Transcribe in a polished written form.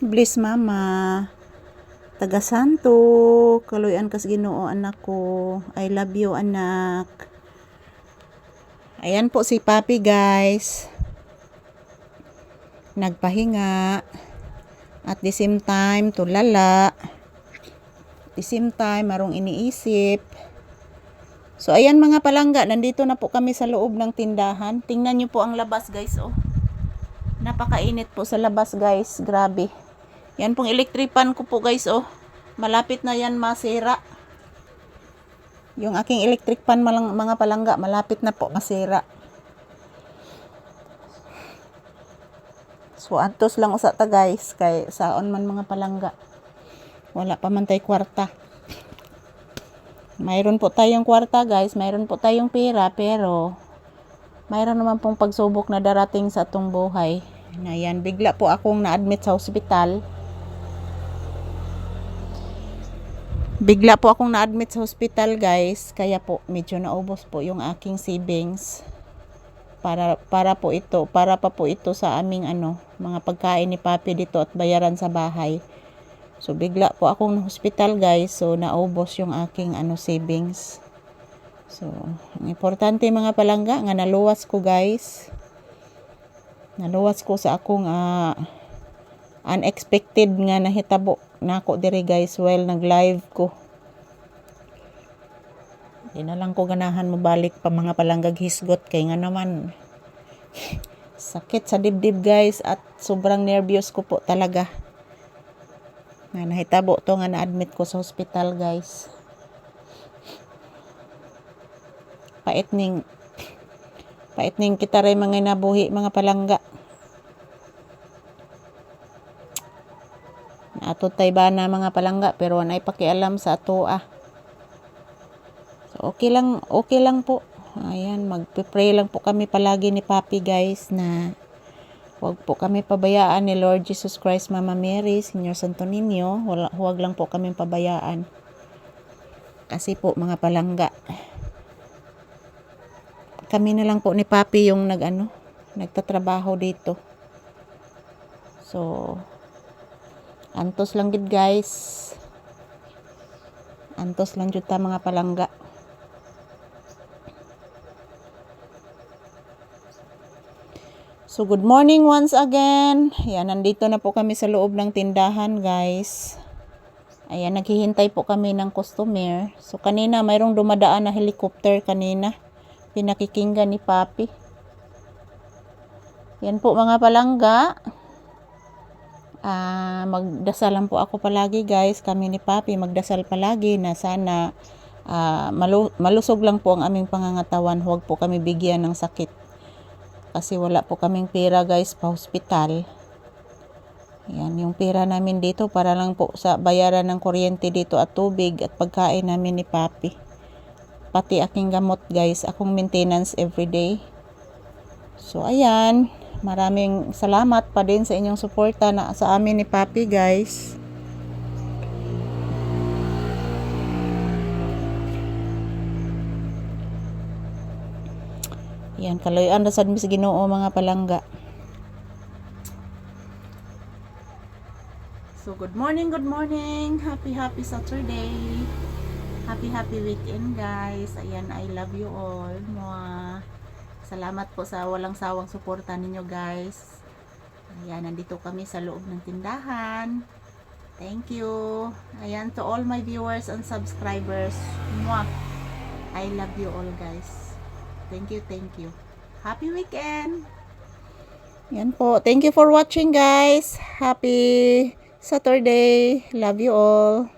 Bless mama. Taga Santo, kaluyan kas Ginoo anak ko. I love you anak. Ayan po si Papi guys. Nagpahinga. At the same time, tulala. At the same time, marong iniisip. So ayan mga palangga, nandito na po kami sa loob ng tindahan. Tingnan nyo po ang labas guys, oh. Napakainit po sa labas guys, grabe. Yan pong electric fan ko po guys, oh. Malapit na yan masira. Yung aking electric fan mga palangga, malapit na po masira. So antos lang usa ta guys, kay saon man mga palangga. Wala pa man tay kwarta. Mayroon po tayong kwarta guys, mayroon po tayong pera, pero mayroon naman pong pagsubok na darating sa atong buhay. Ayan, bigla po akong na-admit sa ospital. Bigla po akong na-admit sa hospital guys, kaya po medyo naubos po yung aking savings. Para pa po ito sa aming mga pagkain ni Papi dito at bayaran sa bahay. So bigla po akong na hospital guys, so naubos yung aking savings. So ang importante mga palangga nga naluwas ko guys. Naluwas ko sa akong unexpected nga nahitabo nako diri guys while nag-live ko. Di na lang ko ganahan mabalik pa mga palanggag hisgot kay nga naman sakit sa dibdib guys at sobrang nervyos ko po talaga. Nga nahitabo to nga na-admit ko sa hospital guys. Pait ning kita rin mga nabuhi mga palangga. Naatod tay ba na mga palangga pero wanay pakialam sa ato So okay lang po. Ayan, magpe-pray lang po kami palagi ni Papi guys na huwag po kami pabayaan ni Lord Jesus Christ, Mama Mary, Señor Santo Niño. Huwag lang po kami pabayaan. Kasi po mga palangga, kami na lang po ni Papi yung nagtatrabaho dito. So antos lang gid guys. Antos lang jud ta mga palangga. So good morning once again. Ayan, nandito na po kami sa loob ng tindahan guys. Ayan, naghihintay po kami ng customer. So kanina mayroong dumadaan na helicopter kanina. Pinakikinggan ni Papi. Yan po mga palangga. Magdasal lang po ako palagi guys. Kami ni Papi magdasal palagi na sana malusog lang po ang aming pangangatawan. Huwag po kami bigyan ng sakit. Kasi wala po kaming pera guys pa hospital. Yan, yung pera namin dito para lang po sa bayaran ng kuryente dito at tubig at pagkain namin ni Papi. Pati aking gamot guys, akong maintenance everyday. So ayan, maraming salamat pa din sa inyong suporta na sa amin ni Papi guys. Yan, kaloyan rasad mi sa Ginoo mga palangga. So good morning. Happy Saturday. Happy weekend guys. Ayan, I love you all. Mwah. Salamat po sa walang sawang suporta ninyo guys. Ayan, nandito kami sa loob ng tindahan. Thank you. Ayan, to all my viewers and subscribers. Mwah. I love you all guys. Thank you. Happy weekend. Yan po. Thank you for watching guys. Happy Saturday. Love you all.